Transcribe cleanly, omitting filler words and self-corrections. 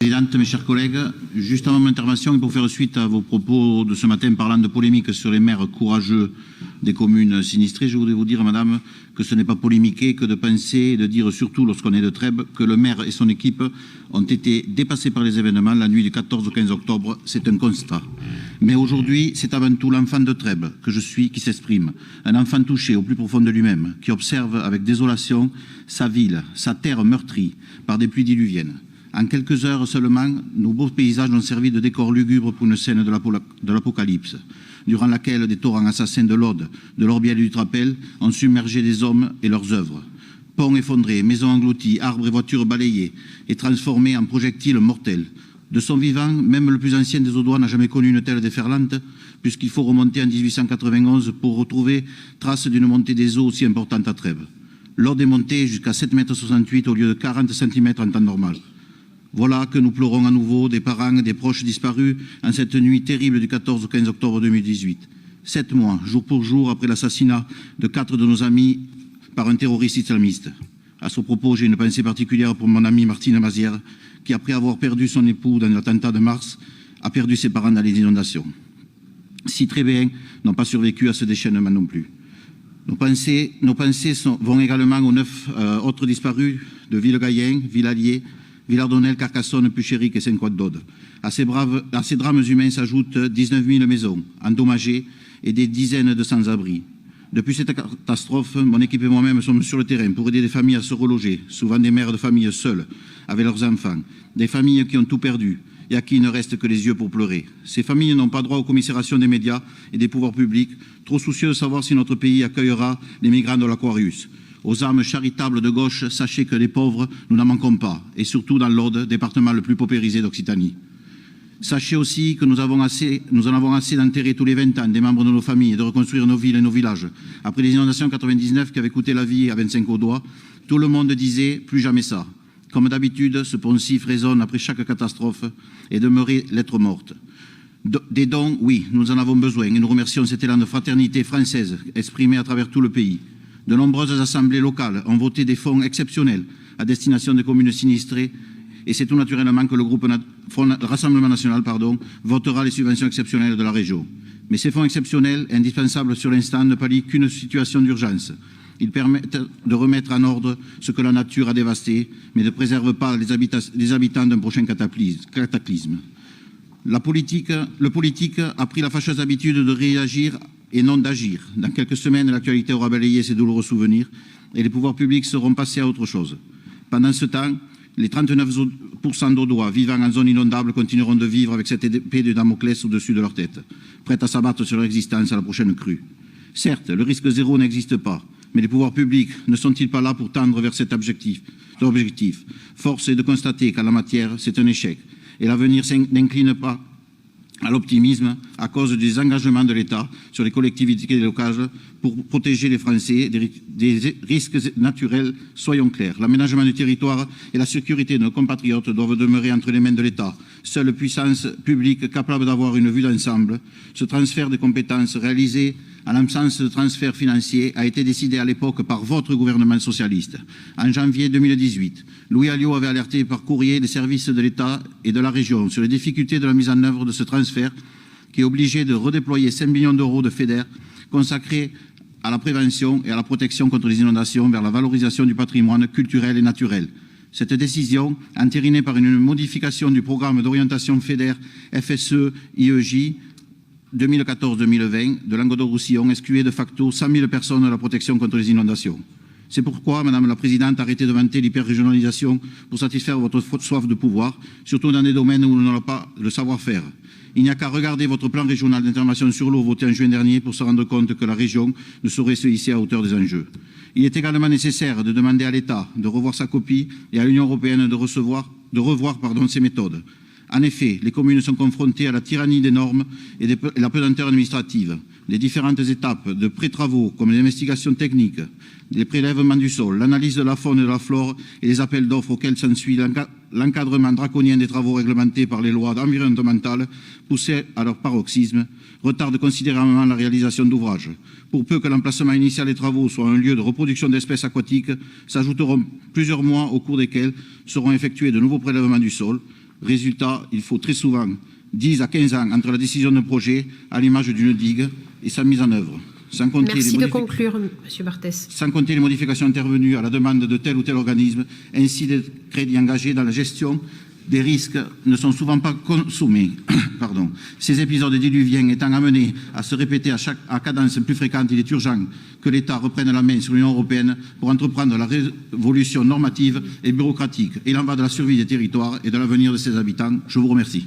Présidente, mes chers collègues, juste avant mon intervention et pour faire suite à vos propos de ce matin parlant de polémique sur les maires courageux des communes sinistrées, je voudrais vous dire, madame, que ce n'est pas polémiquer que de penser et de dire, surtout lorsqu'on est de Trèbes, que le maire et son équipe ont été dépassés par les événements la nuit du 14 au 15 octobre. C'est un constat. Mais aujourd'hui, c'est avant tout l'enfant de Trèbes que je suis qui s'exprime. Un enfant touché au plus profond de lui-même, qui observe avec désolation sa ville, sa terre meurtrie par des pluies diluviennes. En quelques heures seulement, nos beaux paysages ont servi de décor lugubre pour une scène de l'apocalypse, durant laquelle des torrents assassins de l'Aude, de l'Orbiel et du Trapel ont submergé des hommes et leurs œuvres. Ponts effondrés, maisons englouties, arbres et voitures balayés et transformés en projectiles mortels. De son vivant, même le plus ancien des Audois n'a jamais connu une telle déferlante, puisqu'il faut remonter en 1891 pour retrouver trace d'une montée des eaux aussi importante à Trèbes. L'Aude est montée jusqu'à 7,68 m au lieu de 40 cm en temps normal. Voilà que nous pleurons à nouveau des parents, des proches disparus en cette nuit terrible du 14 au 15 octobre 2018. 7 mois, jour pour jour, après l'assassinat de 4 de nos amis par un terroriste islamiste. À ce propos, j'ai une pensée particulière pour mon amie Martine Mazière, qui, après avoir perdu son époux dans l'attentat de mars, a perdu ses parents dans les inondations. 6 Trébéens n'ont pas survécu à ce déchaînement non plus. Nos pensées vont également aux 9 autres disparus de Villegayen, Villallier, Villardonnel, Carcassonne, Puchéric et Saint-Croix-d'Aude. À ces drames humains s'ajoutent 19 000 maisons endommagées et des dizaines de sans-abri. Depuis cette catastrophe, mon équipe et moi-même sommes sur le terrain pour aider des familles à se reloger, souvent des mères de famille seules, avec leurs enfants, des familles qui ont tout perdu et à qui il ne reste que les yeux pour pleurer. Ces familles n'ont pas droit aux commisérations des médias et des pouvoirs publics, trop soucieux de savoir si notre pays accueillera les migrants de l'Aquarius. Aux âmes charitables de gauche, sachez que les pauvres, nous n'en manquons pas, et surtout dans l'Aude, département le plus paupérisé d'Occitanie. Sachez aussi que nous en avons assez d'enterrer tous les 20 ans des membres de nos familles et de reconstruire nos villes et nos villages. Après les inondations 99 qui avaient coûté la vie à 25 Audois, tout le monde disait « plus jamais ça ». Comme d'habitude, ce poncif résonne après chaque catastrophe et demeurait lettre morte. Des dons, oui, nous en avons besoin et nous remercions cet élan de fraternité française exprimé à travers tout le pays. De nombreuses assemblées locales ont voté des fonds exceptionnels à destination des communes sinistrées et c'est tout naturellement que le groupe Rassemblement National votera les subventions exceptionnelles de la région. Mais ces fonds exceptionnels, indispensables sur l'instant, ne pallient qu'une situation d'urgence. Ils permettent de remettre en ordre ce que la nature a dévasté, mais ne préservent pas les habitants d'un prochain cataclysme. Le politique a pris la fâcheuse habitude de réagir et non d'agir. Dans quelques semaines, l'actualité aura balayé ces douloureux souvenirs et les pouvoirs publics seront passés à autre chose. Pendant ce temps, les 39% d'Audois vivant en zone inondable continueront de vivre avec cette épée de Damoclès au-dessus de leur tête, prête à s'abattre sur leur existence à la prochaine crue. Certes, le risque zéro n'existe pas, mais les pouvoirs publics ne sont-ils pas là pour tendre vers cet objectif? Force est de constater qu'en la matière, c'est un échec et l'avenir n'incline pas à l'optimisme à cause des engagements de l'État sur les collectivités locales pour protéger les Français des risques naturels. Soyons clairs, l'aménagement du territoire et la sécurité de nos compatriotes doivent demeurer entre les mains de l'État, seule puissance publique capable d'avoir une vue d'ensemble. Ce transfert de compétences réalisé en l'absence de transfert financier a été décidé à l'époque par votre gouvernement socialiste. En janvier 2018, Louis Alliot avait alerté par courrier les services de l'État et de la région sur les difficultés de la mise en œuvre de ce transfert qui obligeait de redéployer 5 millions d'euros de FEDER consacrés à la prévention et à la protection contre les inondations vers la valorisation du patrimoine culturel et naturel. Cette décision, entérinée par une modification du programme d'orientation FEDER FSE-IEJ 2014-2020 de Languedoc-Roussillon, excluait de facto 100 000 personnes de la protection contre les inondations. C'est pourquoi, Madame la Présidente, arrêtez de vanter l'hyper-régionalisation pour satisfaire votre soif de pouvoir, surtout dans des domaines où vous n'avez pas le savoir-faire. Il n'y a qu'à regarder votre plan régional d'intervention sur l'eau voté en juin dernier pour se rendre compte que la région ne saurait se hisser à hauteur des enjeux. Il est également nécessaire de demander à l'État de revoir sa copie et à l'Union européenne de revoir ses méthodes. En effet, les communes sont confrontées à la tyrannie des normes et la pesanteur administrative. Les différentes étapes de pré-travaux, comme les investigations techniques, les prélèvements du sol, l'analyse de la faune et de la flore et les appels d'offres auxquels s'ensuit l'encadrement draconien des travaux réglementés par les lois environnementales, poussés à leur paroxysme, retardent considérablement la réalisation d'ouvrages. Pour peu que l'emplacement initial des travaux soit un lieu de reproduction d'espèces aquatiques, s'ajouteront plusieurs mois au cours desquels seront effectués de nouveaux prélèvements du sol, Résultat, il faut très souvent 10 à 15 ans entre la décision d'un projet, à l'image d'une digue, et sa mise en œuvre. Merci de conclure, M. Barthès. Sans compter les modifications intervenues à la demande de tel ou tel organisme, ainsi les crédits engagés dans la gestion des risques ne sont souvent pas consommés. Ces épisodes diluviens étant amenés à se répéter à cadence plus fréquente, il est urgent que l'État reprenne la main sur l'Union européenne pour entreprendre la révolution normative et bureaucratique. Il en va de la survie des territoires et de l'avenir de ses habitants. Je vous remercie.